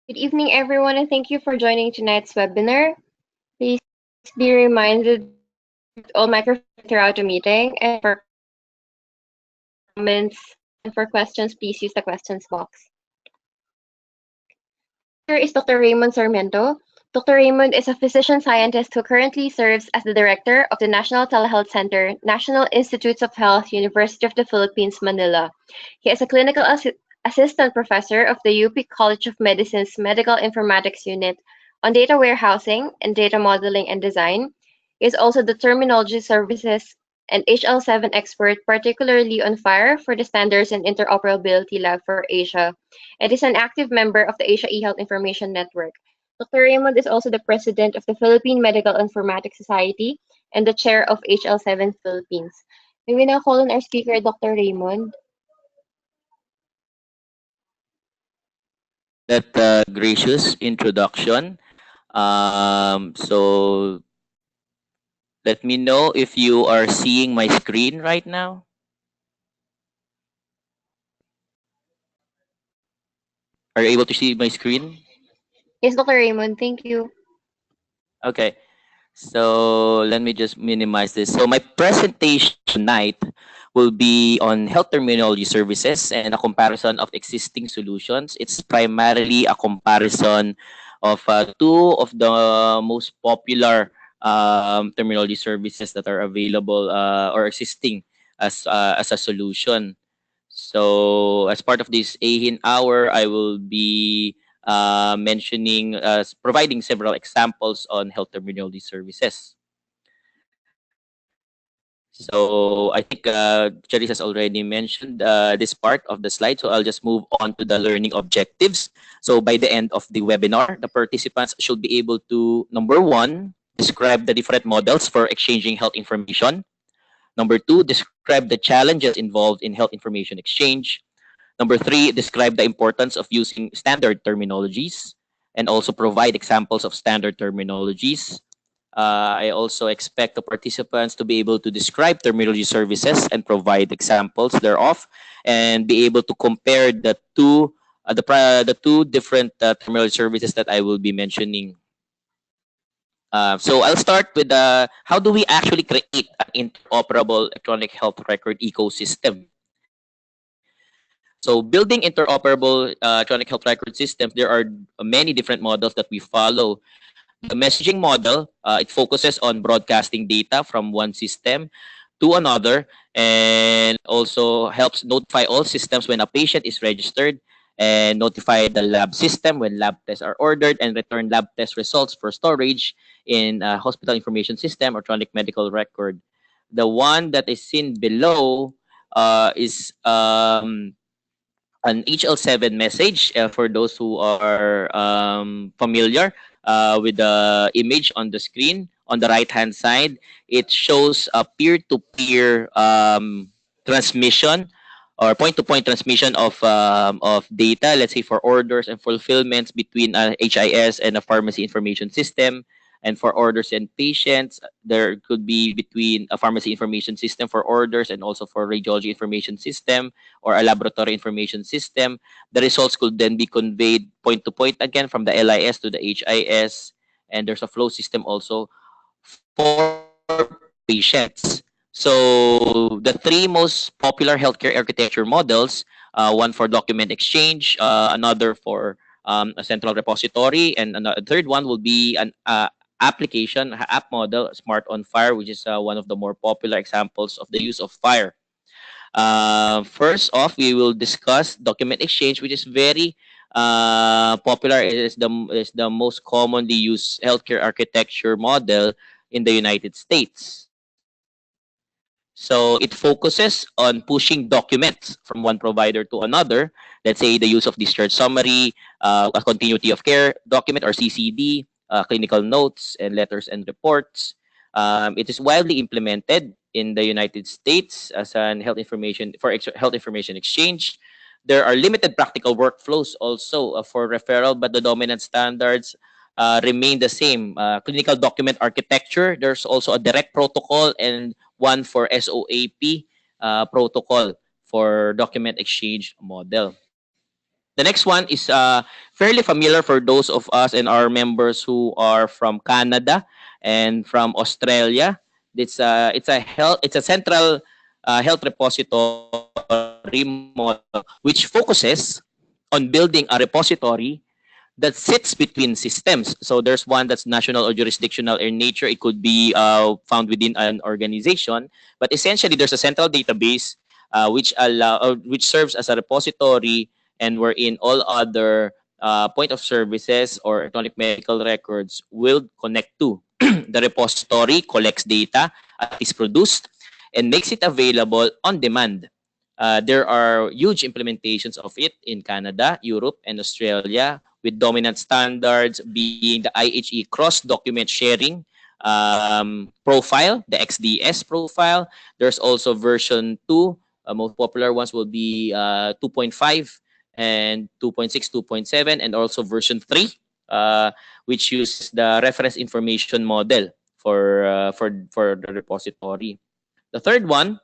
Good evening, everyone, and thank you for joining tonight's webinar. Please be reminded that all microphones are muted throughout the meeting, and for comments and for questions, please use the questions box. Our speaker is Dr. Raymond Sarmiento. Dr. Raymond is a physician scientist who currently serves as the director of the National Telehealth Center, National Institutes of Health, University of the Philippines, Manila. He is a clinical assistant professor of the UP College of Medicine's Medical Informatics Unit on data warehousing and data modeling and design. He is also the Terminology Services and HL7 expert, particularly on FHIR for the Standards and Interoperability Lab for Asia, and is an active member of the Asia eHealth Information Network. Dr. Raymond is also the president of the Philippine Medical Informatics Society and the chair of HL7 Philippines. May we now call on our speaker, Dr. Raymond. That gracious introduction. So let me know if you are seeing my screen right now. Are you able to see my screen? Yes, Dr. Raymond, thank you. Okay. So let me just minimize this. So my presentation tonight will be on health terminology services and a comparison of existing solutions. It's primarily a comparison of two of the most popular terminology services that are available or existing as a solution. So as part of this AeHIN Hour, I will be providing several examples on health terminology services. So I think Charis has already mentioned this part of the slide, so I'll just move on to the learning objectives. So by the end of the webinar, the participants should be able to, number one, describe the different models for exchanging health information. Number two, describe the challenges involved in health information exchange. Number three, describe the importance of using standard terminologies and also provide examples of standard terminologies. I also expect the participants to be able to describe terminology services and provide examples thereof, and be able to compare the two different terminology services that I will be mentioning. So I'll start with how do we actually create an interoperable electronic health record ecosystem? So building interoperable electronic health record systems, there are many different models that we follow. The messaging model, it focuses on broadcasting data from one system to another, and also helps notify all systems when a patient is registered, and notify the lab system when lab tests are ordered, and return lab test results for storage in a hospital information system or electronic medical record. The one that is seen below is an HL7 message for those who are familiar with the image on the screen. On the right hand side, it shows a peer-to-peer transmission or point-to-point transmission of data, let's say for orders and fulfillments between a HIS and a pharmacy information system. And for orders and patients, there could be between a pharmacy information system for orders and also for radiology information system or a laboratory information system. The results could then be conveyed point to point again from the LIS to the HIS. And there's a flow system also for patients. So the three most popular healthcare architecture models, one for document exchange, another for a central repository, and a third one will be an application app model, Smart on Fire, which is one of the more popular examples of the use of Fire. First off, we will discuss document exchange, which is very popular. It is the most commonly used healthcare architecture model in the United States. So it focuses on pushing documents from one provider to another. Let's say the use of discharge summary, a continuity of care document or CCD, clinical notes, and letters and reports. It is widely implemented in the United States as an health information health information exchange. There are limited practical workflows also for referral, but the dominant standards remain the same. Clinical document architecture, there's also a direct protocol and one for SOAP protocol for document exchange model. The next one is fairly familiar for those of us and our members who are from Canada and from Australia. It's a central health repository model which focuses on building a repository that sits between systems. So there's one that's national or jurisdictional in nature. It could be found within an organization, but essentially there's a central database which serves as a repository and wherein all other point of services or electronic medical records will connect to. The repository collects data as it is produced and makes it available on demand. There are huge implementations of it in Canada, Europe, and Australia, with dominant standards being the IHE cross-document sharing profile, the XDS profile. There's also version 2. Most popular ones will be 2.5 and 2.6, 2.7, and also version 3, which uses the reference information model for the repository. The third one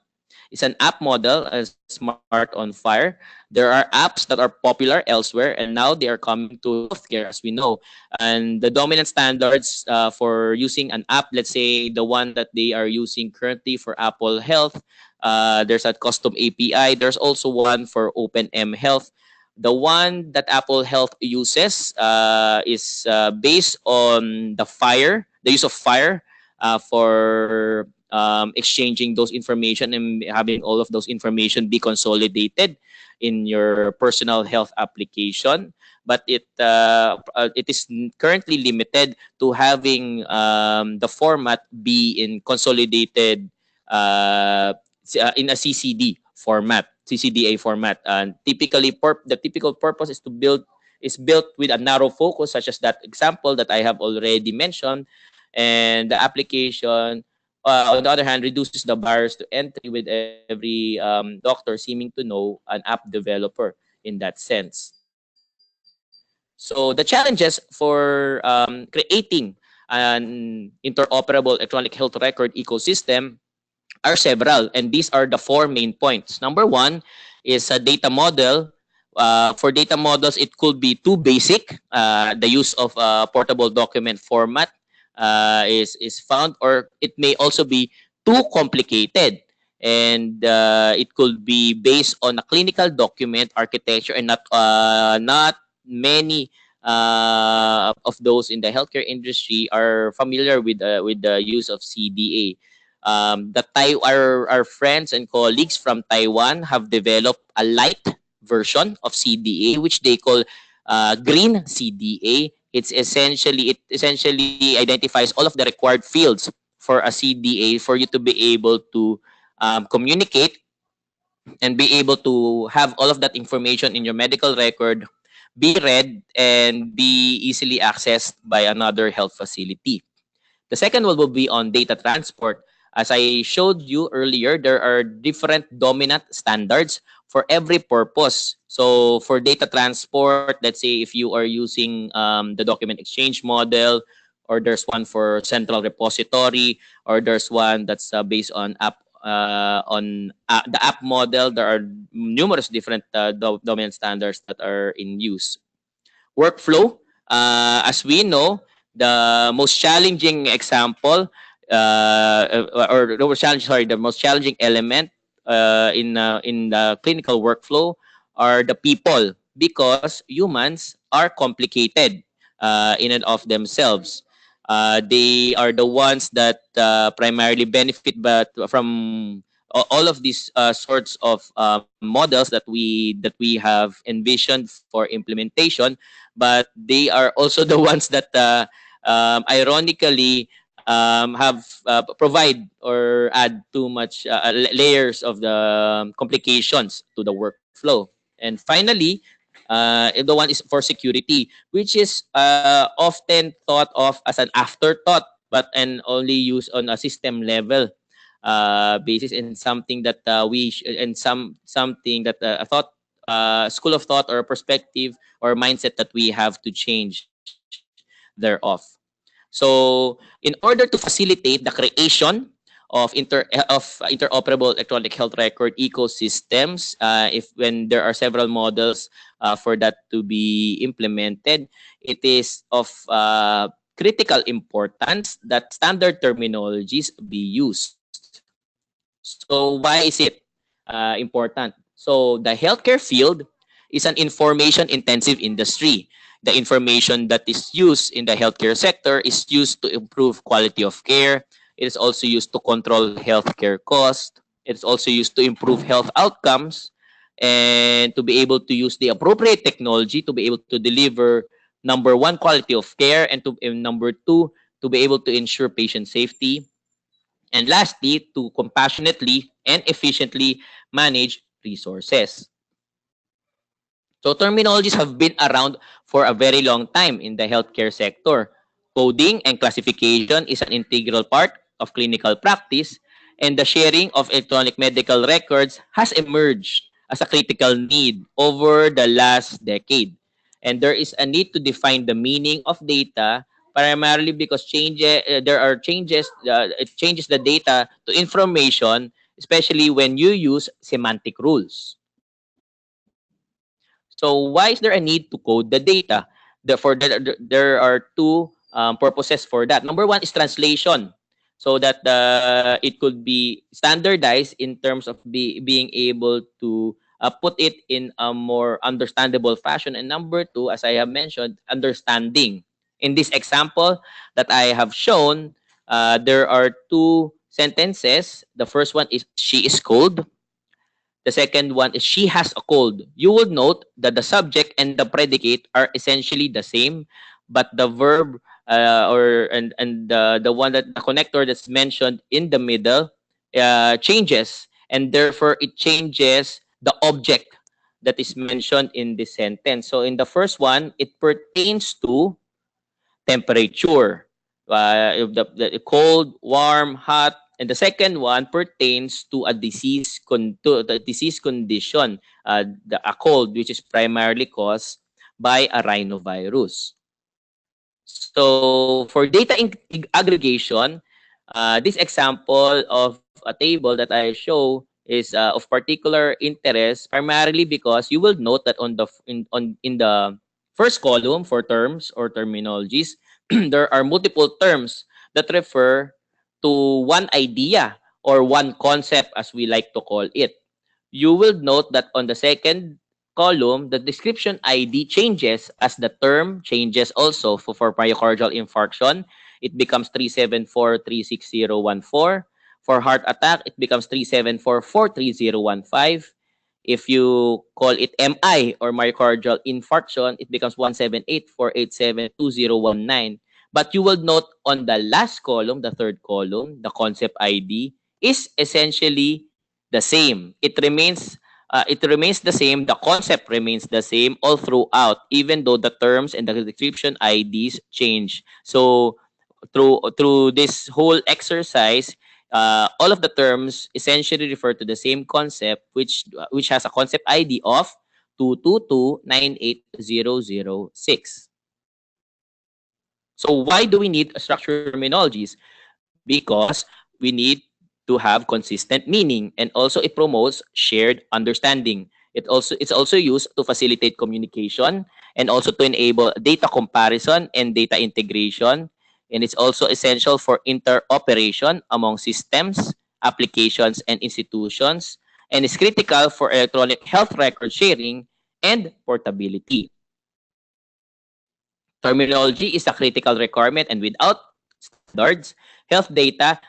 is an app model, Smart on Fire. There are apps that are popular elsewhere, and now they are coming to healthcare, as we know. And the dominant standards for using an app, let's say the one that they are using currently for Apple Health, there's a custom API. There's also one for OpenM Health. The one that Apple Health uses is based on the use of Fire for exchanging those information and having all of those information be consolidated in your personal health application. But it is currently limited to having the format be in consolidated in a CCD format, CCDA format. And typically, the typical purpose is built with a narrow focus, such as that example that I have already mentioned, and the application on the other hand, reduces the barriers to entry with every doctor seeming to know an app developer in that sense. So the challenges for creating an interoperable electronic health record ecosystem are several, and these are the four main points. Number one is a data model. For data models, it could be too basic. The use of portable document format is found, or it may also be too complicated. And it could be based on a clinical document architecture, and not many of those in the healthcare industry are familiar with the use of CDA. Our friends and colleagues from Taiwan have developed a light version of CDA, which they call green CDA. It essentially identifies all of the required fields for a CDA for you to be able to communicate and be able to have all of that information in your medical record be read and be easily accessed by another health facility. The second one will be on data transport. As I showed you earlier, there are different dominant standards for every purpose. So for data transport, let's say if you are using the document exchange model, or there's one for central repository, or there's one that's based on the app model, there are numerous different dominant standards that are in use. Workflow, as we know, the most challenging example or the most challenging element in the clinical workflow are the people, because humans are complicated in and of themselves. They are the ones that primarily benefit but from all of these sorts of models that we have envisioned for implementation, but they are also the ones that ironically have provide or add too much layers of the complications to the workflow. And finally, the one is for security, which is often thought of as an afterthought, but and only used on a system level basis, and something that something that a thought school of thought or a perspective or mindset that we have to change thereof. So in order to facilitate the creation of interoperable electronic health record ecosystems. If when there are several models for that to be implemented, it is of critical importance that standard terminologies be used. So why is it important? So the healthcare field is an information intensive industry. The information that is used in the healthcare sector is used to improve quality of care. It is also used to control healthcare cost. It is also used to improve health outcomes and to be able to use the appropriate technology to be able to deliver number one, quality of care, and number two, to be able to ensure patient safety, and lastly, to compassionately and efficiently manage resources. So terminologies have been around for a very long time in the healthcare sector. Coding and classification is an integral part of clinical practice, and the sharing of electronic medical records has emerged as a critical need over the last decade. And there is a need to define the meaning of data primarily because there are changes, it changes the data to information, especially when you use semantic rules. So why is there a need to code the data? Therefore, there are two purposes for that. Number one is translation, so that it could be standardized in terms of being able to put it in a more understandable fashion. And number two, as I have mentioned, understanding. In this example that I have shown, there are two sentences. The first one is she is cold. The second one is she has a cold. You would note that the subject and the predicate are essentially the same, but the verb and the one that the connector that's mentioned in the middle changes, and therefore it changes the object that is mentioned in this sentence. So in the first one, it pertains to temperature. The cold, warm, hot, and the second one pertains to to the disease condition, a cold which is primarily caused by a rhinovirus. So for data aggregation, this example of a table that I show is of particular interest primarily because you will note that in the first column for terms or terminologies, there are multiple terms that refer to one idea or one concept, as we like to call it. You will note that on the second column, the description ID changes as the term changes also. For myocardial infarction, it becomes 374-36014. For heart attack, it becomes 374-43015. If you call it MI or myocardial infarction, it becomes 178-487-2019. But you will note on the last column, the third column, the concept ID is essentially the same. It remains the same. The concept remains the same all throughout, even though the terms and the description IDs change. So through this whole exercise, all of the terms essentially refer to the same concept, which has a concept ID of 222-98006. So why do we need structured terminologies? Because we need to have consistent meaning, and also it promotes shared understanding. It's also used to facilitate communication and also to enable data comparison and data integration, and it's also essential for interoperation among systems, applications, and institutions, and is critical for electronic health record sharing and portability. Terminology is a critical requirement, and without standards, health data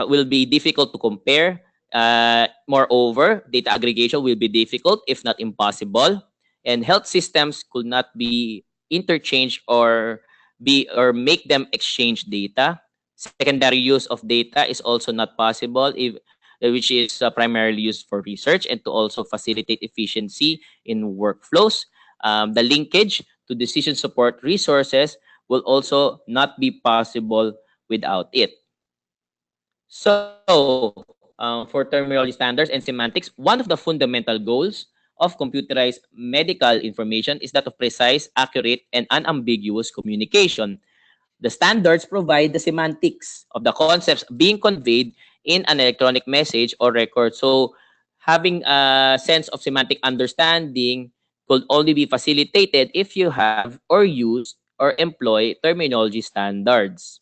will be difficult to compare. Moreover, data aggregation will be difficult, if not impossible, and health systems could not be interchanged or make them exchange data. Secondary use of data is also not possible, which is primarily used for research and to also facilitate efficiency in workflows. The linkage to decision support resources will also not be possible without it. So, for terminology standards and semantics, one of the fundamental goals of computerized medical information is that of precise, accurate, and unambiguous communication. The standards provide the semantics of the concepts being conveyed in an electronic message or record. So having a sense of semantic understanding could only be facilitated if you have or use or employ terminology standards.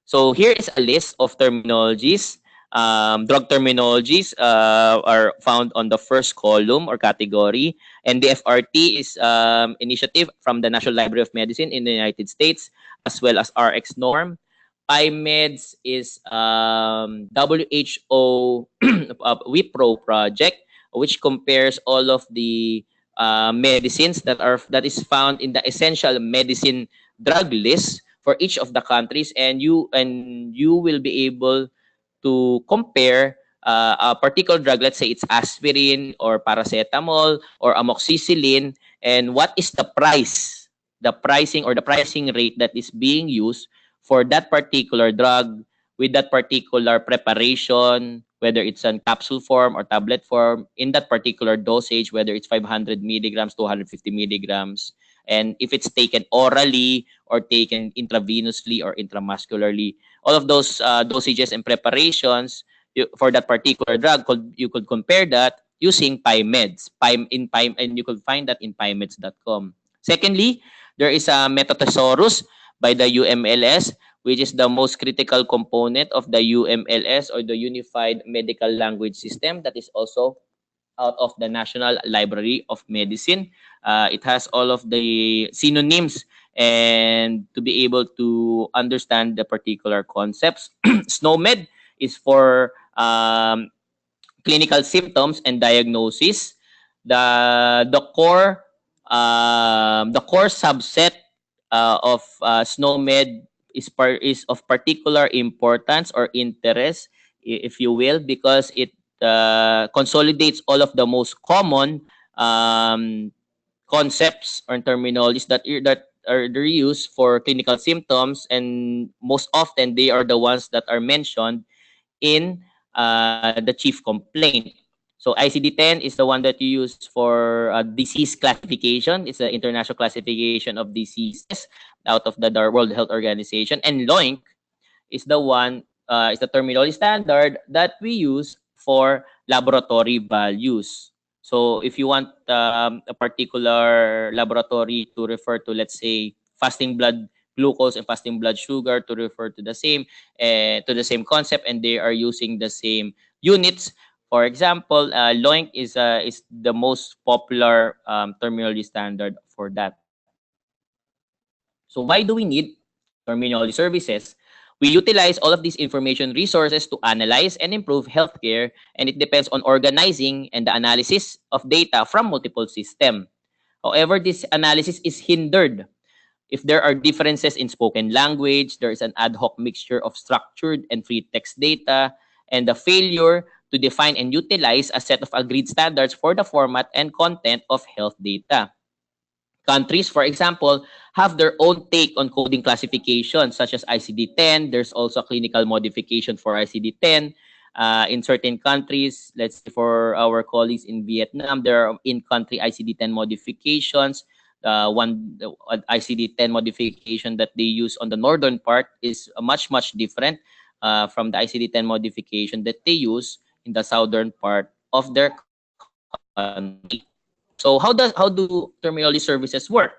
So here is a list of terminologies. Drug terminologies are found on the first column or category. And the FRT is initiative from the National Library of Medicine in the United States, as well as RX norm. PyMeds is WHO WIPRO project, which compares all of the medicines that is found in the essential medicine drug list for each of the countries, and you will be able to compare a particular drug. Let's say it's aspirin or paracetamol or amoxicillin, and what is the pricing or the pricing rate that is being used for that particular drug with that particular preparation, whether it's in capsule form or tablet form, in that particular dosage, whether it's 500 milligrams, 250 milligrams, and if it's taken orally or taken intravenously or intramuscularly. All of those dosages and preparations for that particular drug, you could compare that using PyMeds. And you could find that in pymeds.com. Secondly, there is a Metathesaurus by the UMLS, which is the most critical component of the UMLS, or the Unified Medical Language System, that is also out of the National Library of Medicine. It has all of the synonyms and to be able to understand the particular concepts. SNOMED is for clinical symptoms and diagnosis. The core subset of SNOMED is of particular importance or interest, if you will, because it consolidates all of the most common concepts or terminologies that are used for clinical symptoms, and most often they are the ones that are mentioned in the chief complaint. So ICD-10 is the one that you use for disease classification. It's the international classification of diseases out of the World Health Organization. And LOINC is the terminology standard that we use for laboratory values. So if you want a particular laboratory to refer to, let's say, fasting blood glucose and fasting blood sugar to refer to the same concept, and they are using the same units. For example, LOINC is the most popular terminology standard for that. So why do we need terminology services? We utilize all of these information resources to analyze and improve healthcare, and it depends on organizing and the analysis of data from multiple systems. However, this analysis is hindered if there are differences in spoken language, there is an ad hoc mixture of structured and free text data, and the failure to define and utilize a set of agreed standards for the format and content of health data. Countries, for example, have their own take on coding classification, such as ICD-10. There's also a clinical modification for ICD-10. In certain countries, let's say for our colleagues in Vietnam, there are in-country ICD-10 modifications. The ICD-10 modification that they use on the northern part is much different from the ICD-10 modification that they use in the southern part of their country. So how do terminology services work?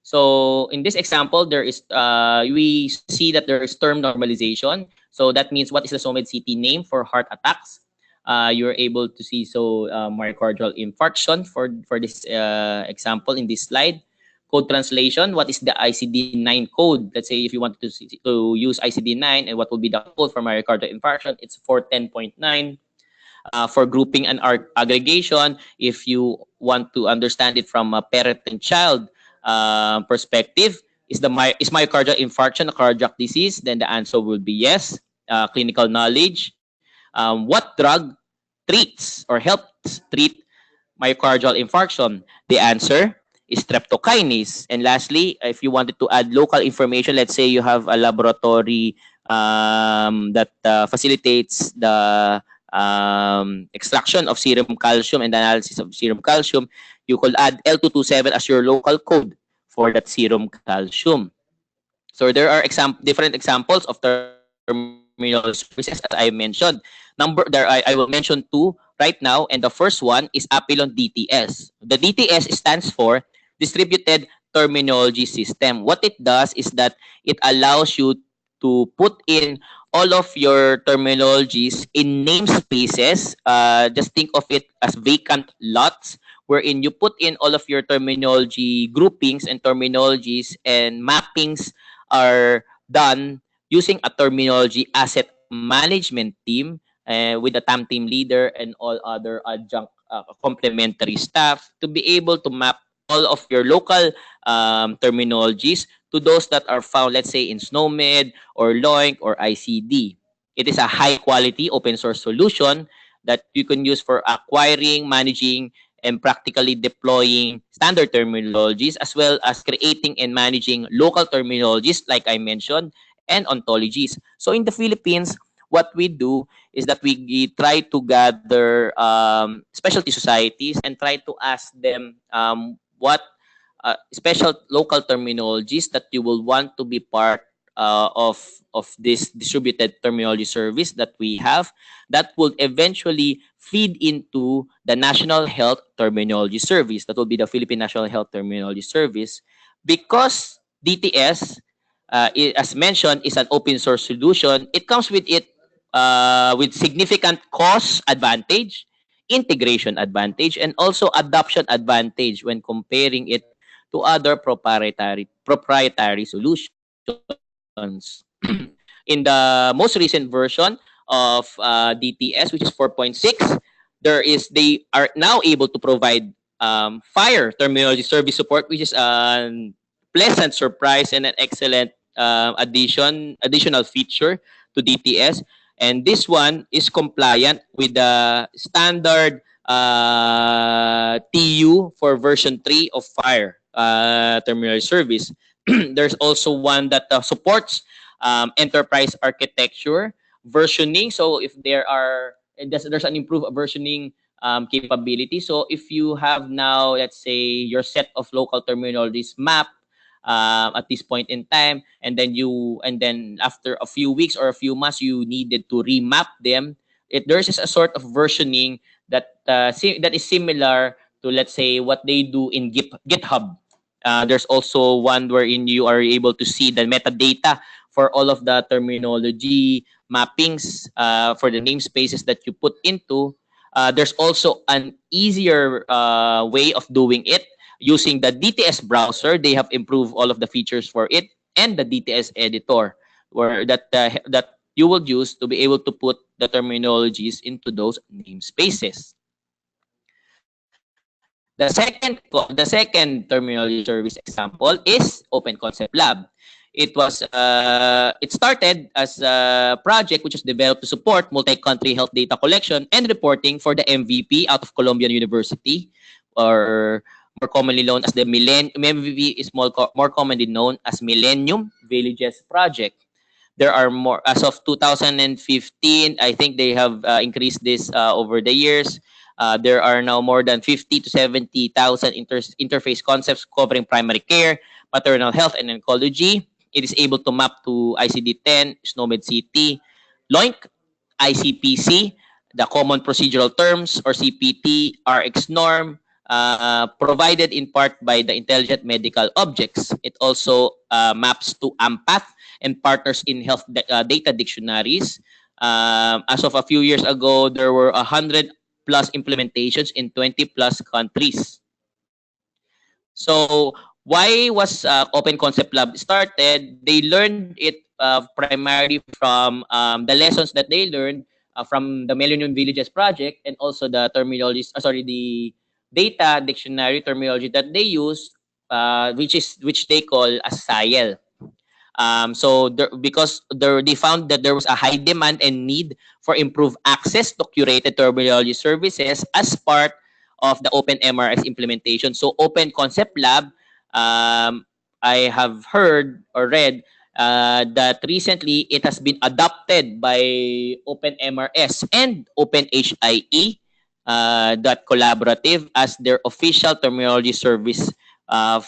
So in this example, we see that there is term normalization. So that means what is the SOMED CT name for heart attacks? You're able to see myocardial infarction for this example in this slide. Code translation, what is the ICD-9 code? Let's say if you want to use ICD-9, and what will be the code for myocardial infarction? It's 410.9. For grouping and aggregation, if you want to understand it from a parent and child perspective, is myocardial infarction a cardiac disease? Then the answer will be yes. Clinical knowledge. What drug treats or helps treat myocardial infarction? The answer is streptokinase. And lastly, if you wanted to add local information, let's say you have a laboratory that facilitates the extraction of serum calcium and analysis of serum calcium, you could add L227 as your local code for that serum calcium. So there are different examples of terminology services. terminology services, as I mentioned. I will mention two right now, and the first one is Apelon DTS. The DTS stands for Distributed Terminology System. What it does is that it allows you to put in all of your terminologies in namespaces. Just think of it as vacant lots wherein you put in all of your terminology groupings and terminologies, and mappings are done using a terminology asset management team with a TAM team leader and all other adjunct complementary staff to be able to map all of your local terminologies to those that are found, let's say, in SNOMED or LOINC or ICD. It is a high quality open source solution that you can use for acquiring, managing, and practically deploying standard terminologies, as well as creating and managing local terminologies, like I mentioned, and ontologies. So in the Philippines, what we do is that we try to gather specialty societies and try to ask them what special local terminologies that you will want to be part of this distributed terminology service that we have, that will eventually feed into the National Health Terminology Service. That will be the Philippine National Health Terminology Service, because DTS, as mentioned, is an open source solution. It comes with it with significant cost advantage, integration advantage, and also adoption advantage when comparing it to other proprietary solutions. In the most recent version of DTS, which is 4.6, they are now able to provide FIRE terminology service support, which is a pleasant surprise and an excellent additional feature to DTS. And this one is compliant with the standard TU for version 3 of FIRE terminology service. There's also one that supports enterprise architecture versioning. So if there's an improved versioning capability. So if you have now, let's say, your set of local terminologies mapped at this point in time, and then after a few weeks or a few months you needed to remap them, there's a sort of versioning that is similar to, let's say, what they do in GitHub. There's also one wherein you are able to see the metadata for all of the terminology mappings for the namespaces that you put into. There's also an easier way of doing it using the DTS browser. They have improved all of the features for it, and the DTS editor, where that you will use to be able to put the terminologies into those namespaces. The second terminology service example is Open Concept Lab. It started as a project which was developed to support multi-country health data collection and reporting for the MVP out of Columbian University, or more commonly known as the MVP is more commonly known as Millennium Villages Project. There are more as of 2015. I think they have increased this over the years. There are now more than 50 to 70,000 interface concepts covering primary care, maternal health, and oncology. It is able to map to ICD-10, SNOMED CT, LOINC, ICPC, the Common Procedural Terms, or CPT, RX norm, provided in part by the Intelligent Medical Objects. It also maps to AMPATH and partners in health data dictionaries. As of a few years ago, there were 100 plus implementations in 20 plus countries. So why was Open Concept Lab started? They learned it primarily from the lessons that they learned from the Millennium Villages project, and also the terminologies, the data dictionary terminology that they use, which they call as SIEL. They found that there was a high demand and need for improved access to curated terminology services as part of the Open MRS implementation. So Open Concept Lab, I have heard or read that recently it has been adopted by Open MRS and Open HIE that collaborative as their official terminology service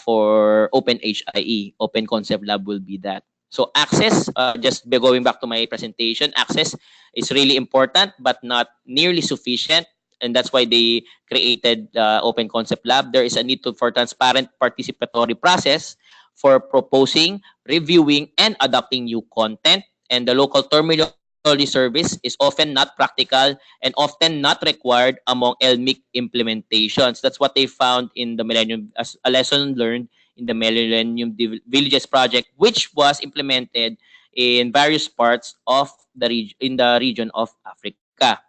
for Open HIE. Open Concept Lab will be that. So access, just going back to my presentation, access is really important but not nearly sufficient. And that's why they created Open Concept Lab. There is a need for transparent participatory process for proposing, reviewing, and adopting new content. And the local terminology service is often not practical and often not required among LMIC implementations. That's what they found in the Millennium, as a lesson learned in the Millennium Villages project, which was implemented in various parts of the in the region of Africa.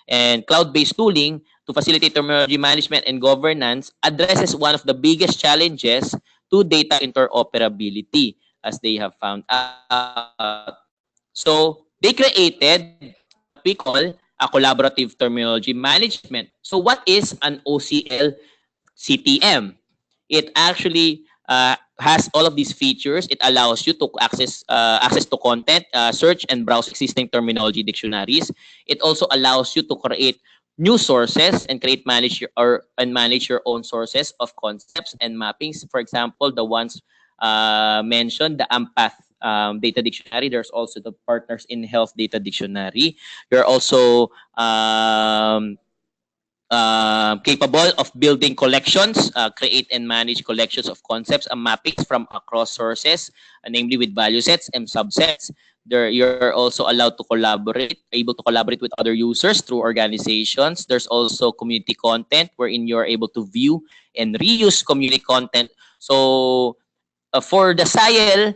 And cloud-based tooling to facilitate terminology management and governance addresses one of the biggest challenges to data interoperability, as they have found out. So they created what we call a collaborative terminology management. So what is an OCL CTM? It actually has all of these features. It allows you to access to content, search and browse existing terminology dictionaries. It also allows you to create new sources and manage your own sources of concepts and mappings. For example, the ones mentioned, the AMPATH data dictionary. There's also the Partners in Health data dictionary. You're also capable of building collections, create and manage collections of concepts and mappings from across sources, namely with value sets and subsets. There, you're also allowed to able to collaborate with other users through organizations. There's also community content wherein you're able to view and reuse community content. So for the SIL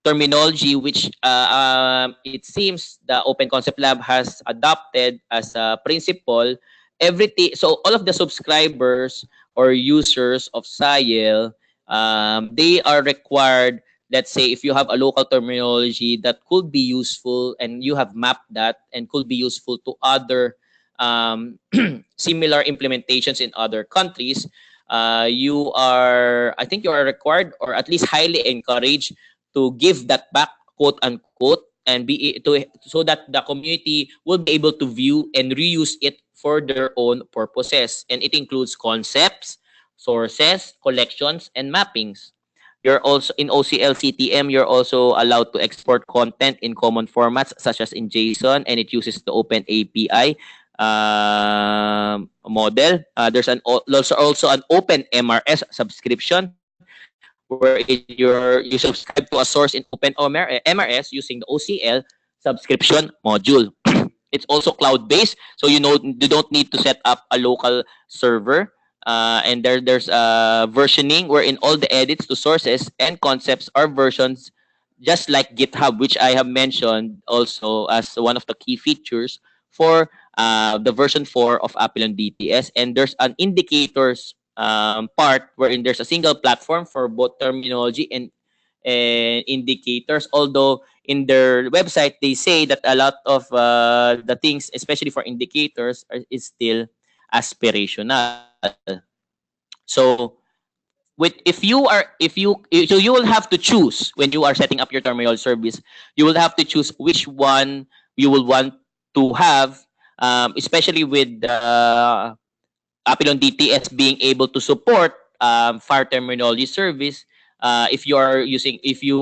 terminology, which it seems the Open Concept Lab has adopted as a principle, everything. So all of the subscribers or users of SIL, they are required. Let's say if you have a local terminology that could be useful and you have mapped that and could be useful to other similar implementations in other countries, I think you are required or at least highly encouraged to give that back, quote unquote, and so that the community will be able to view and reuse it for their own purposes. And it includes concepts, sources, collections, and mappings. You're also in OCL CTM, you're also allowed to export content in common formats such as in JSON, and it uses the Open API model. There's also an Open MRS subscription where you subscribe to a source in Open MRS using the OCL subscription module. It's also cloud-based, so you don't need to set up a local server. And there's versioning wherein all the edits to sources and concepts are versions just like GitHub, which I have mentioned also as one of the key features for the version 4 of Apelon DTS. And there's an indicators part wherein there's a single platform for both terminology and indicators. Although in their website, they say that a lot of the things, especially for indicators, is still aspirational. So so you will have to choose when you are setting up your terminal service. You will have to choose which one you will want to have, especially with Apelon DTS being able to support FAR terminology service. If you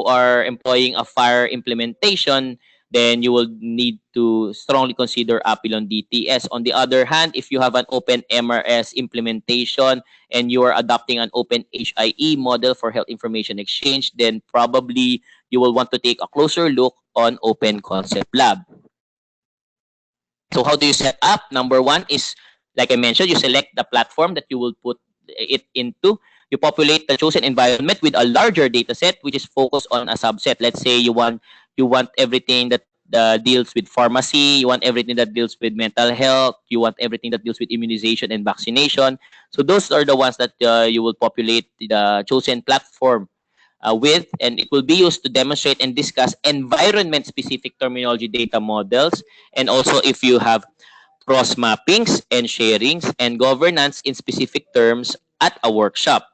are employing a FAR implementation, then you will need to strongly consider Apelon DTS. On the other hand, if you have an Open MRS implementation and you are adopting an Open HIE model for health information exchange, then probably you will want to take a closer look on Open Concept Lab. So how do you set up? Number one is, like I mentioned, you select the platform that you will put it into. You populate the chosen environment with a larger data set, which is focused on a subset. Let's say you want everything that deals with pharmacy. You want everything that deals with mental health. You want everything that deals with immunization and vaccination. So those are the ones that you will populate the chosen platform with, and it will be used to demonstrate and discuss environment-specific terminology data models, and also if you have cross mappings and sharings and governance in specific terms at a workshop.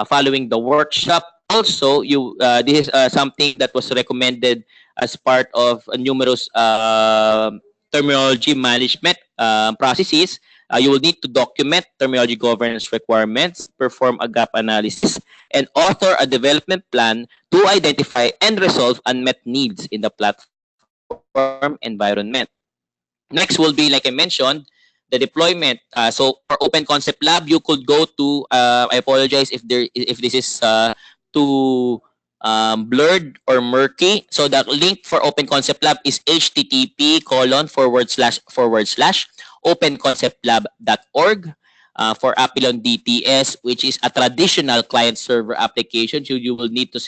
Following the workshop, also this is something that was recommended as part of numerous terminology management processes. You will need to document terminology governance requirements, perform a gap analysis, and author a development plan to identify and resolve unmet needs in the platform environment. Next will be, like I mentioned, the deployment. So for Open Concept Lab, you could go to. I apologize if this is too blurred or murky. So the link for Open Concept Lab is http:// openconceptlab.org. For Apelon DTS, which is a traditional client server application. So you will need to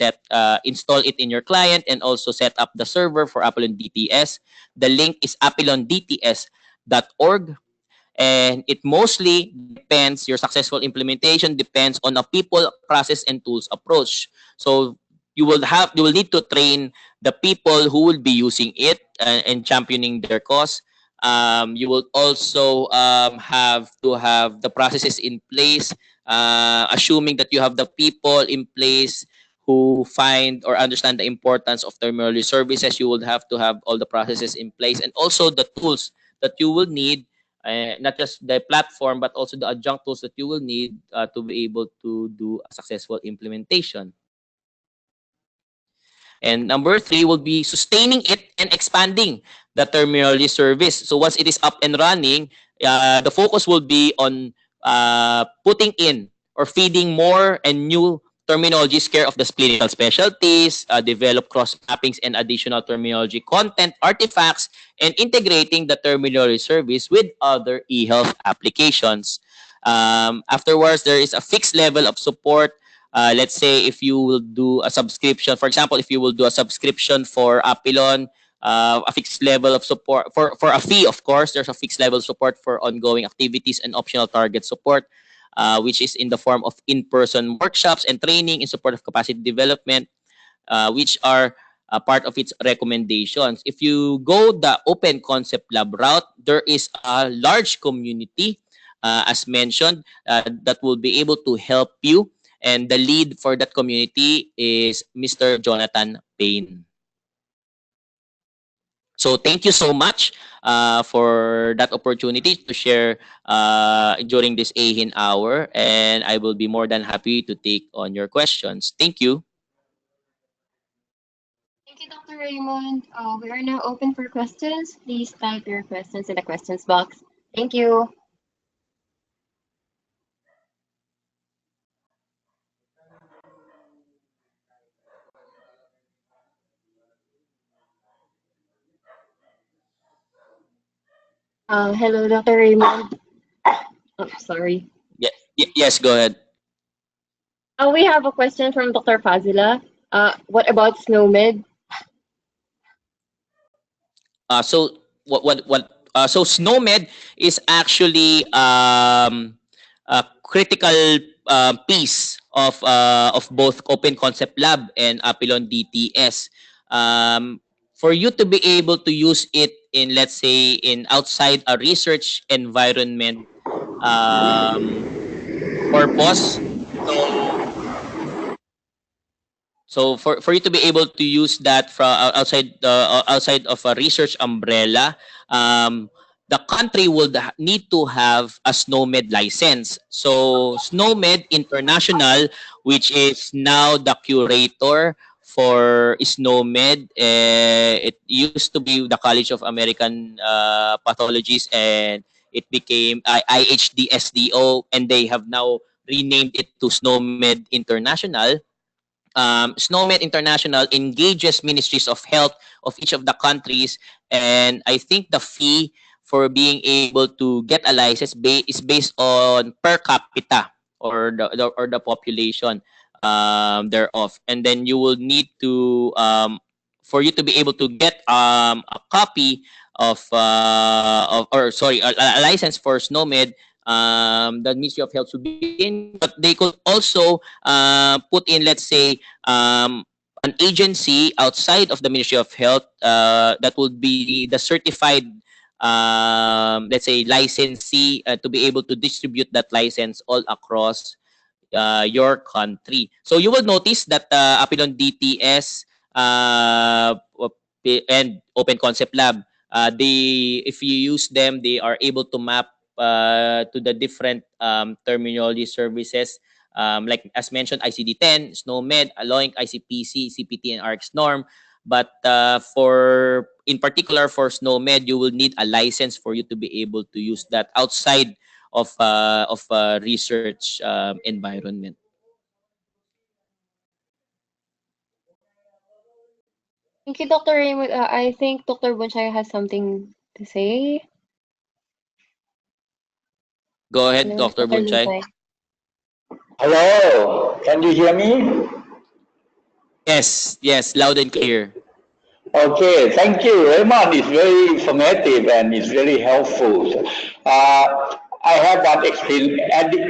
install it in your client and also set up the server for Apelon DTS. The link is apelondts.org, and it mostly depends, your successful implementation depends on a people, process, and tools approach. So you will need to train the people who will be using it and championing their cause. You will also have to have the processes in place, assuming that you have the people in place who find or understand the importance of terminology services. You would have to have all the processes in place and also the tools that you will need, not just the platform, but also the adjunct tools that you will need to be able to do a successful implementation. And number three will be sustaining it and expanding the terminology service. So once it is up and running, the focus will be on putting in or feeding more and new terminologies, care of the clinical specialties, develop cross mappings and additional terminology content, artifacts, and integrating the terminology service with other e-health applications. Afterwards, there is a fixed level of support. Let's say if you will do a subscription, for example, if you will do a subscription for Apelon, a fixed level of support for a fee, of course, there's a fixed level of support for ongoing activities and optional target support, which is in the form of in-person workshops and training in support of capacity development, which are part of its recommendations. If you go the Open Concept Lab route, there is a large community, as mentioned, that will be able to help you. And the lead for that community is Mr. Jonathan Payne. So thank you so much for that opportunity to share during this AeHIN hour. And I will be more than happy to take on your questions. Thank you. Thank you, Dr. Raymond. We are now open for questions. Please type your questions in the questions box. Thank you. Hello, Dr. Raymond. Oh, sorry. Yes, go ahead. We have a question from Dr. Fazila. What about SNOMED? So so SNOMED is actually a critical piece of both Open Concept Lab and Apelon DTS. For you to be able to use it in, let's say, in outside a research environment purpose. So for you to be able to use that from outside of a research umbrella, the country would need to have a SNOMED license. So SNOMED International, which is now the curator for SNOMED, it used to be the College of American Pathologists, and it became IHDSDO, and they have now renamed it to SNOMED International. SNOMED International engages ministries of health of each of the countries, and I think the fee for being able to get a license is based on per capita or the population thereof, and then you will need to for you to be able to get a copy of or sorry a license for SNOMED. The Ministry of Health should be in, but they could also put in, let's say, an agency outside of the Ministry of Health that would be the certified, let's say, licensee to be able to distribute that license all across your country. So you will notice that Apelon DTS and Open Concept Lab, if you use them, they are able to map to the different terminology services. Like as mentioned, ICD-10, SNOMED, ALOINC, ICPC, CPT, and RX norm. But for in particular for SNOMED, you will need a license for you to be able to use that outside of research environment. Thank you, Dr. Raymond. I think Dr. Bunchaya has something to say. Go ahead, Hello, Dr. Dr. Bunchay. Lumpay. Hello, can you hear me? Yes, yes, loud and clear. Okay, thank you. Raymond is very informative and is very helpful. I have one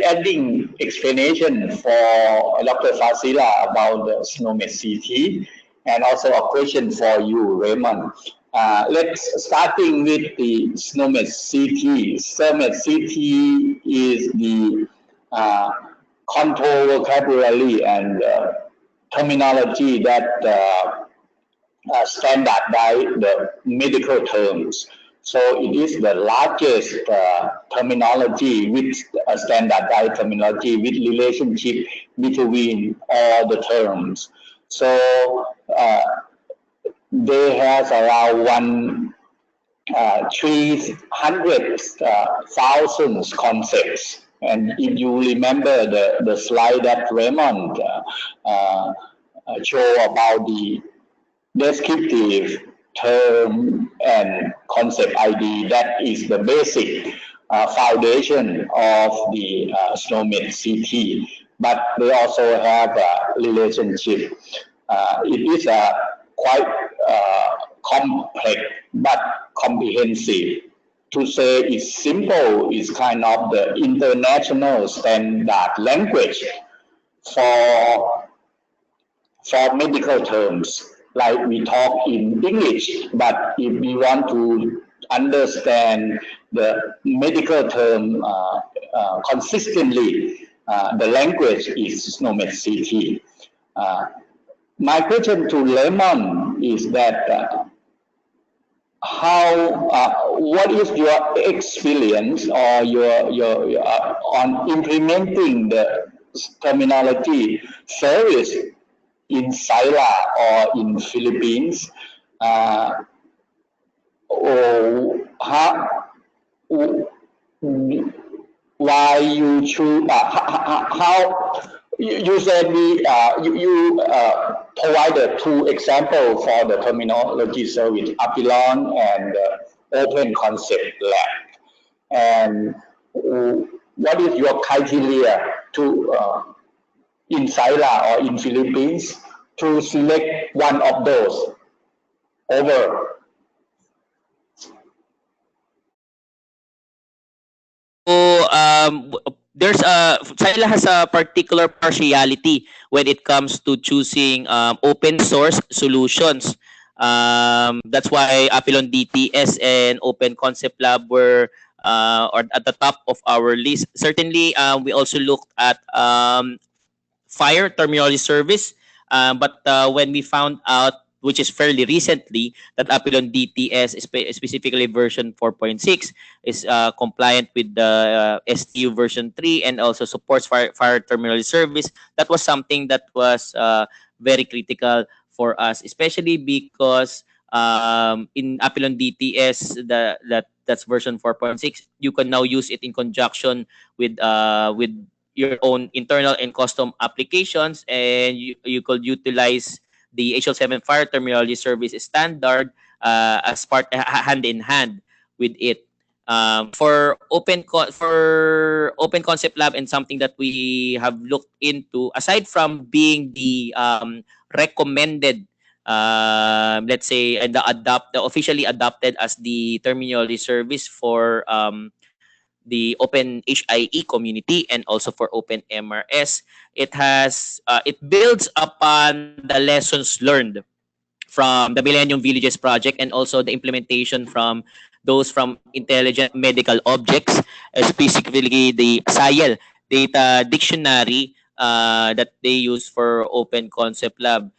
adding explanation for Dr. Fasila about the SNOMED CT and also a question for you, Raymond. Let's starting with the SNOMED CT. SNOMED CT is the control vocabulary and terminology that standardize the medical terms. So it is the largest terminology with standardized terminology with relationship between all the terms. So they has around 300,000 concepts. And if you remember the slide that Raymond show about the descriptive term and concept ID, that is the basic foundation of the SNOMED CT. But they also have a relationship. It is a quite complex but comprehensive. To say it's simple is kind of the international standard language for medical terms, like we talk in English, but if we want to understand the medical term consistently, the language is SNOMED CT. My question to Lemon is that what is your experience or your on implementing the terminology service in Sila or in Philippines, or how, why you choose, how you said you provided two examples for the terminology service, Apelon and Open Concept Lab. And what is your criteria to in Sila or in Philippines to select one of those over? So there's a Sila has a particular partiality when it comes to choosing open source solutions. That's why Apelon DTS and Open Concept Lab were or at the top of our list. Certainly, we also looked at Fire Terminology Service. But when we found out, which is fairly recently, that Apelon DTS, specifically version 4.6, is compliant with the STU version 3 and also supports Fire Terminology Service, that was something that was very critical for us, especially because in Apelon DTS, that's version 4.6, you can now use it in conjunction with your own internal and custom applications, and you could utilize the HL7 Fire Terminology Service standard as part hand in hand with it. For Open Concept Lab, and something that we have looked into, aside from being the recommended, let's say, and the officially adopted as the terminology service for the Open HIE community and also for Open MRS. It builds upon the lessons learned from the Millennium Villages project and also the implementation from those from intelligent medical objects, specifically the SIEL data dictionary that they use for Open Concept Lab.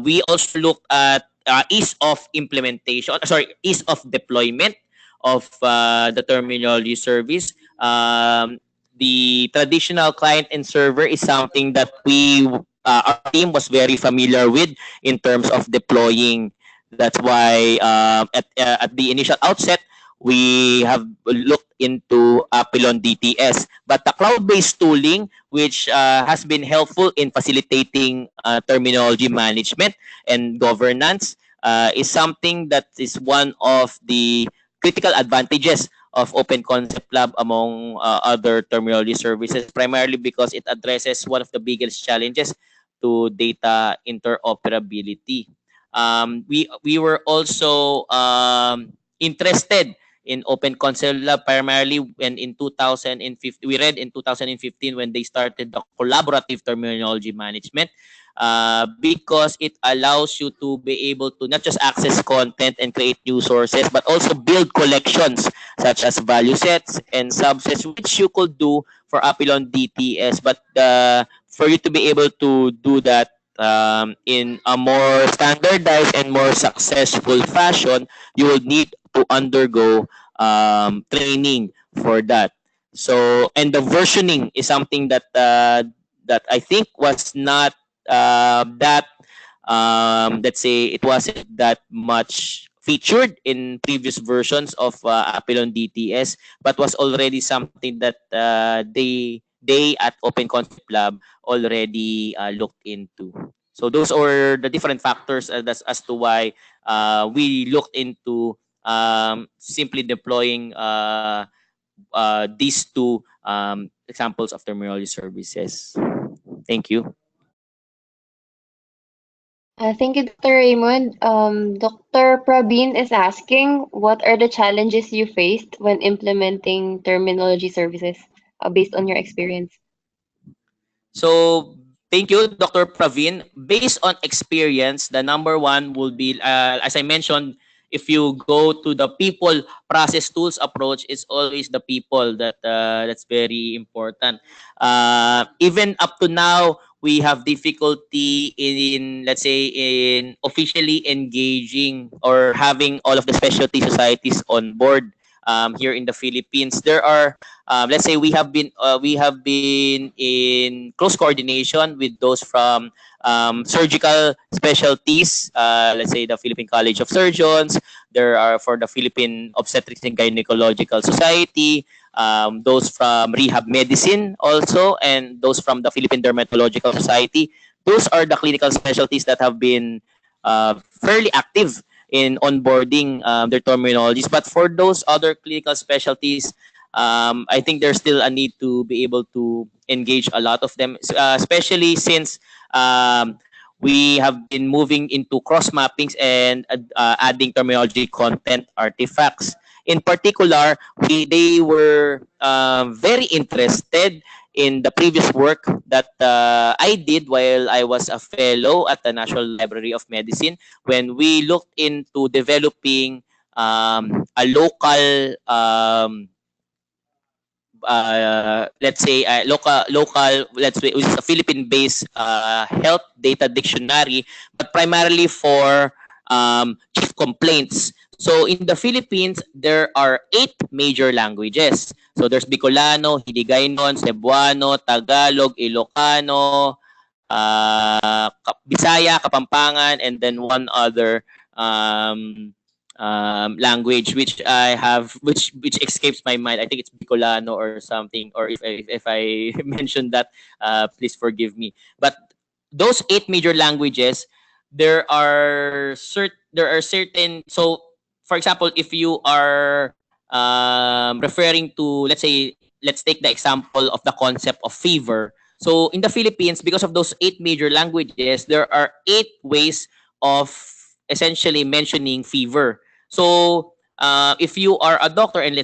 We also looked at ease of implementation, ease of deployment of the terminology service. the traditional client and server is something that our team was very familiar with in terms of deploying. That's why at the initial outset, we have looked into Apelon DTS. But the cloud-based tooling, which has been helpful in facilitating terminology management and governance, is something that is one of the critical advantages of Open Concept Lab among other terminology services, primarily because it addresses one of the biggest challenges to data interoperability. We were also interested in Open Concept Lab primarily when in 2015 we read in 2015 when they started the collaborative terminology management, because it allows you to be able to not just access content and create new sources, but also build collections such as value sets and subsets, which you could do for Apelon DTS. But for you to be able to do that in a more standardized and more successful fashion, you will need to undergo training for that. So, and the versioning is something that I think was not that let's say it wasn't that much featured in previous versions of Apelon DTS, but was already something that they at Open Concept Lab already looked into. So those are the different factors as to why we looked into simply deploying these two examples of terminology services. Thank you. Thank you, Dr. Raymond. Dr. Praveen is asking, what are the challenges you faced when implementing terminology services based on your experience? So thank you, Dr. Praveen. Based on experience, the number one will be, as I mentioned, if you go to the people process tools approach, it's always the people that's very important. Even up to now, we have difficulty in, let's say, in officially engaging or having all of the specialty societies on board here in the Philippines. There are let's say we have been in close coordination with those from surgical specialties. Let's say the Philippine College of Surgeons. There are for the Philippine Obstetrics and Gynecological Society. Those from rehab medicine also, and those from the Philippine Dermatological Society. Those are the clinical specialties that have been fairly active in onboarding their terminologies. But for those other clinical specialties, I think there's still a need to be able to engage a lot of them, especially since we have been moving into cross mappings and adding terminology content artifacts. In particular, they were very interested in the previous work that I did while I was a fellow at the National Library of Medicine, when we looked into developing a local let's say local let's say which is a Philippine based health data dictionary, but primarily for chief complaints. So in the Philippines, there are 8 major languages. So there's Bicolano, Hiligaynon, Cebuano, Tagalog, Ilocano, Bisaya, Kapampangan, and then one other language which I have, which escapes my mind. I think it's Bicolano or something. Or if I mentioned that, please forgive me. But those 8 major languages, there are certain. So, for example, if you are referring to, let's take the example of the concept of fever. So in the Philippines, because of those 8 major languages, there are 8 ways of essentially mentioning fever. So if you are a doctor, and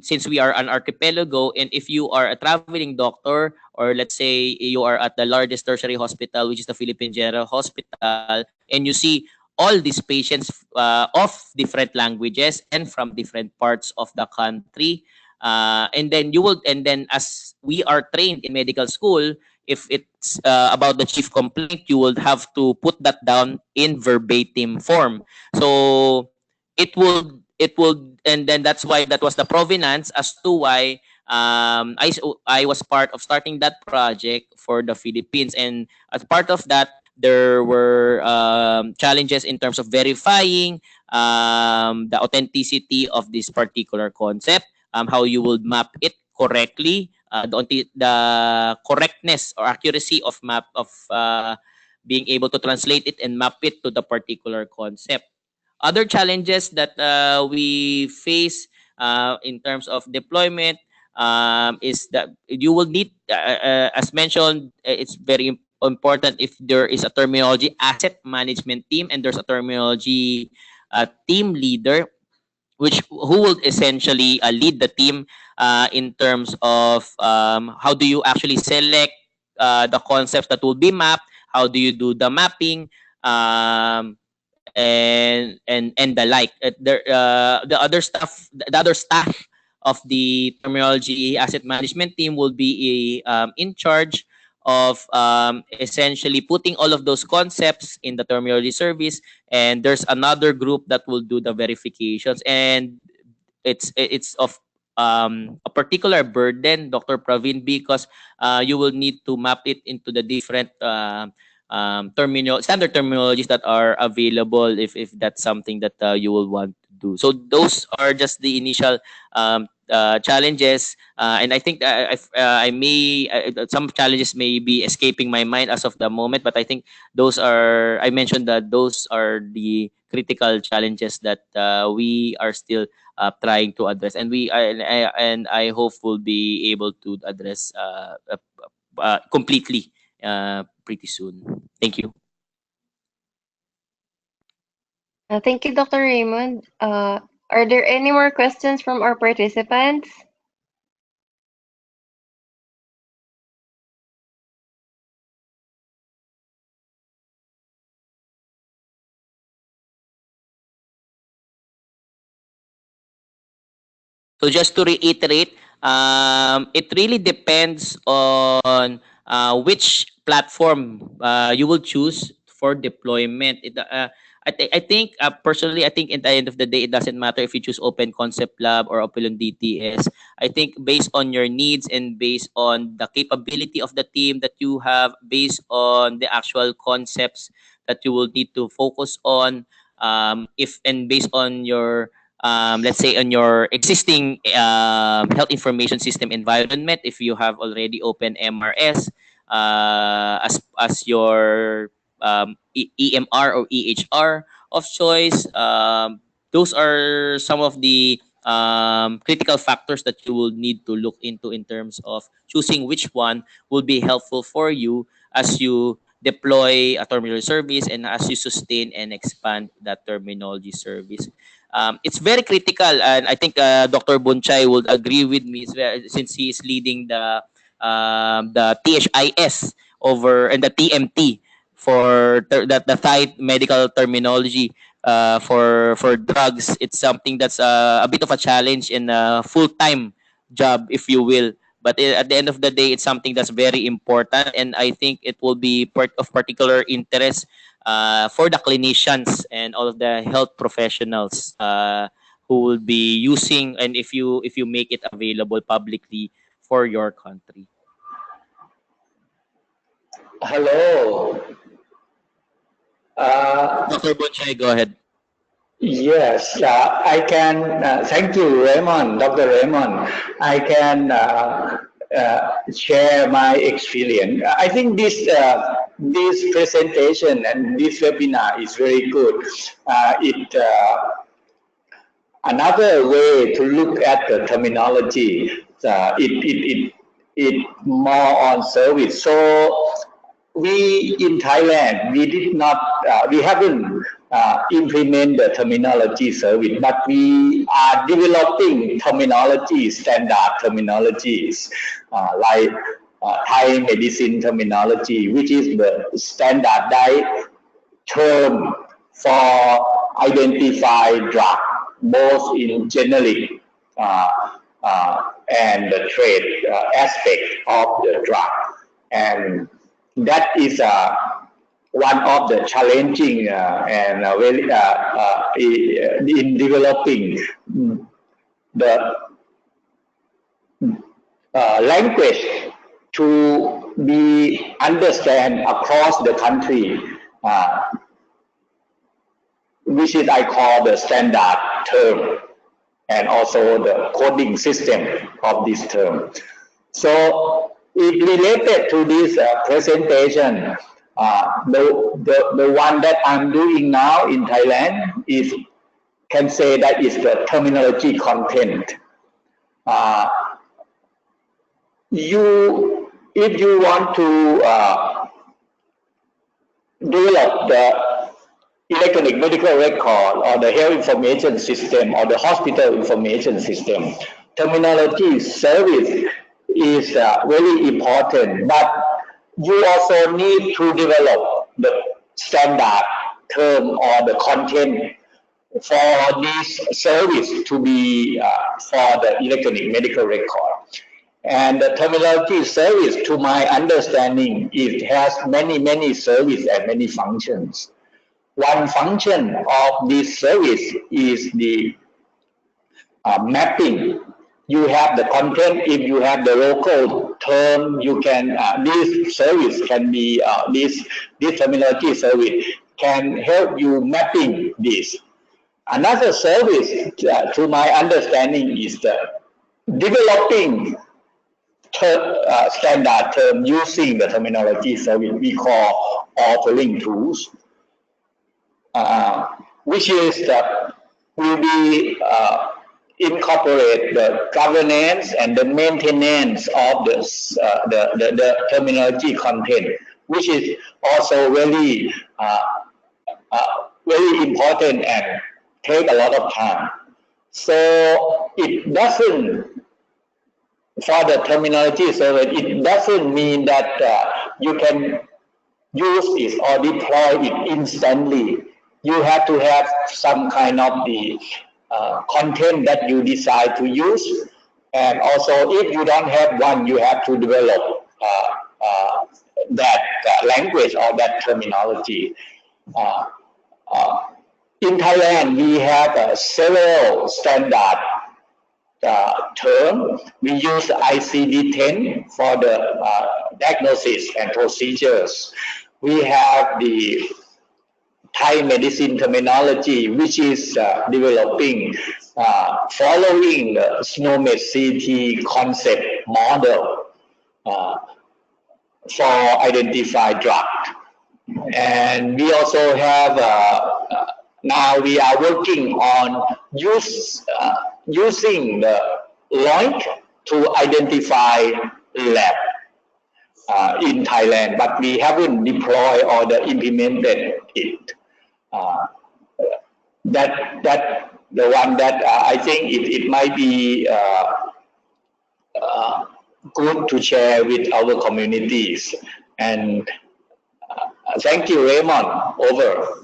since we are an archipelago, and if you are a traveling doctor, or let's say you are at the largest tertiary hospital, which is the Philippine General Hospital, and you see all these patients of different languages and from different parts of the country, and then as we are trained in medical school, if it's about the chief complaint, you will have to put that down in verbatim form. So it will, and then that's why that was the provenance as to why I was part of starting that project for the Philippines, and as part of that, there were challenges in terms of verifying the authenticity of this particular concept, how you would map it correctly, the correctness or accuracy of map of being able to translate it and map it to the particular concept. Other challenges that we face in terms of deployment is that you will need, as mentioned, it's very important if there is a terminology asset management team and there's a terminology team leader, which who will essentially lead the team in terms of how do you actually select the concepts that will be mapped, how do you do the mapping, and the like. The other stuff, the other staff of the terminology asset management team will be in charge of essentially putting all of those concepts in the terminology service, and there's another group that will do the verifications, and it's of a particular burden, Dr. Praveen, because you will need to map it into the different standard terminologies that are available if that's something that you will want to do. So those are just the initial challenges, and I think I may some challenges may be escaping my mind as of the moment, but I think those are, I mentioned that those are the critical challenges that we are still trying to address, and I hope we'll be able to address completely pretty soon. Thank you. Thank you, Dr. Raymond. Are there any more questions from our participants? So just to reiterate, it really depends on which platform you will choose for deployment. I think personally, I think at the end of the day, it doesn't matter if you choose Open Concept Lab or Apelon DTS. I think based on your needs and based on the capability of the team that you have, based on the actual concepts that you will need to focus on, if and based on your let's say on your existing health information system environment, if you have already open MRS as your EMR or EHR of choice, those are some of the critical factors that you will need to look into in terms of choosing which one will be helpful for you as you deploy a terminology service and as you sustain and expand that terminology service. It's very critical, and I think Dr. Bunchay would agree with me since he is leading the THIS over and the TMT for the Thai medical terminology for drugs. It's something that's a bit of a challenge and a full-time job, if you will. But at the end of the day, it's something that's very important, and I think it will be part of particular interest for the clinicians and all of the health professionals who will be using, and if you make it available publicly for your country. Hello. Dr. Bunchay, go ahead. Yes, I can. Thank you, Raymond, Dr. Raymond. I can share my experience. I think this presentation and this webinar is very good. It another way to look at the terminology. It more on service. So we in Thailand, we did not, we haven't implement the terminology service, but we are developing terminology, standard terminologies, like Thai medicine terminology, which is the standardized term for identify drug, both in generic and the trade aspect of the drug. And that is one of the challenging and very in developing the language to be understand across the country, uh, which is I call the standard term and also the coding system of this term. So it related to this presentation. The one that I'm doing now in Thailand is can say that is the terminology content. Uh, if you want to develop the electronic medical record or the health information system or the hospital information system, terminology service is very important, but you also need to develop the standard term or the content for this service to be for the electronic medical record. And the terminology service, to my understanding, it has many services and many functions. One function of this service is the mapping. You have the content. If you have the local term, you can this service can be this terminology service can help you mapping this. Another service, to my understanding, is the developing standard term using the terminology service we call authoring tools, which is that will be incorporate the governance and the maintenance of the terminology content, which is also very very important and take a lot of time. So it doesn't, for the terminology service, it doesn't mean that you can use it or deploy it instantly. You have to have some kind of the content that you decide to use, and also if you don't have one, you have to develop that language or that terminology. In Thailand, we have several standard term. We use ICD-10 for the diagnosis and procedures. We have the Thai medicine terminology, which is developing following the SNOMED CT concept model for identify drug. And we also have now we are working on using the link to identify lab in Thailand, but we haven't deployed or implemented it. That the one that I think it might be good to share with our communities. And thank you, Raymond. Over.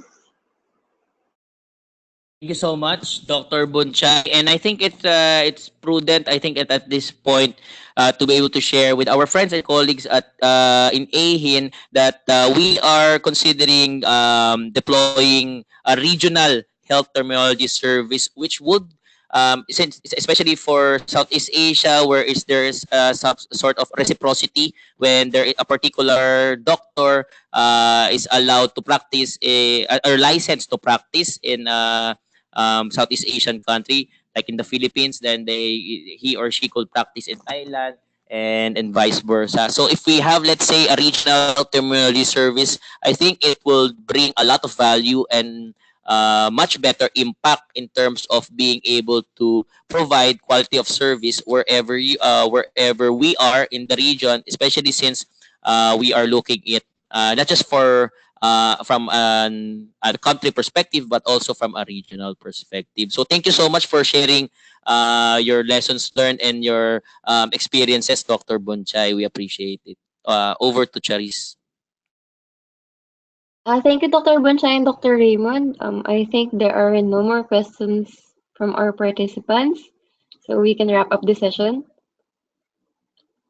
Thank you so much, Dr. Bunchai. And I think it's prudent, I think, at this point to be able to share with our friends and colleagues at in AeHIN that we are considering deploying a regional health terminology service, which would, since, especially for Southeast Asia, where there's some sort of reciprocity when a particular doctor is allowed to practice or licensed to practice in Southeast Asian country, like in the Philippines, then he or she could practice in Thailand and vice versa. So if we have, let's say, a regional terminology service, I think it will bring a lot of value and much better impact in terms of being able to provide quality of service wherever wherever we are in the region, especially since we are looking at not just from a country perspective, but also from a regional perspective. So thank you so much for sharing your lessons learned and your experiences, Dr. Bunchai. We appreciate it. Over to Charis. Thank you, Dr. Bunchai and Dr. Raymond. I think there are no more questions from our participants, so we can wrap up the session.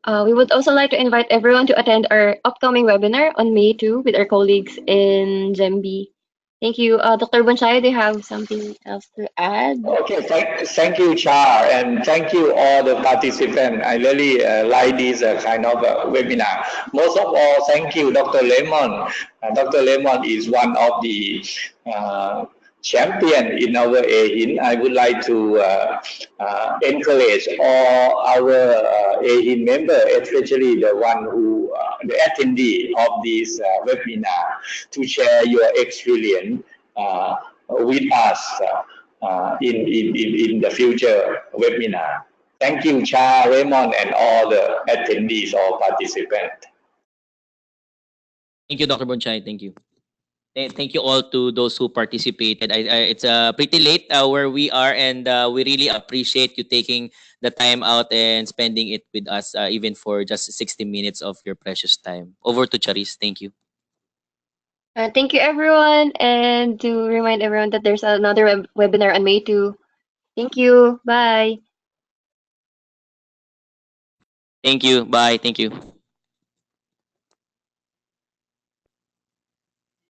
We would also like to invite everyone to attend our upcoming webinar on May 2 with our colleagues in Gembi. Thank you. Dr. Bonchayo, do you have something else to add? Okay, thank you, Char, and thank you all the participants. I really like this kind of webinar. Most of all, thank you, Dr. Lemon. Dr. Lemon is one of the uh, champion in our AeHIN. I would like to encourage all our AeHIN member, especially the one who, the attendee of this webinar, to share your experience with us in the future webinar. Thank you, Cha, Raymond, and all the attendees or participants. Thank you, Dr. Bonchay. Thank you. Thank you all to those who participated. It's pretty late where we are, and we really appreciate you taking the time out and spending it with us, even for just 60 minutes of your precious time. Over to Charis. Thank you. Thank you, everyone. And to remind everyone that there's another webinar on May 2. Thank you. Bye. Thank you. Bye. Thank you.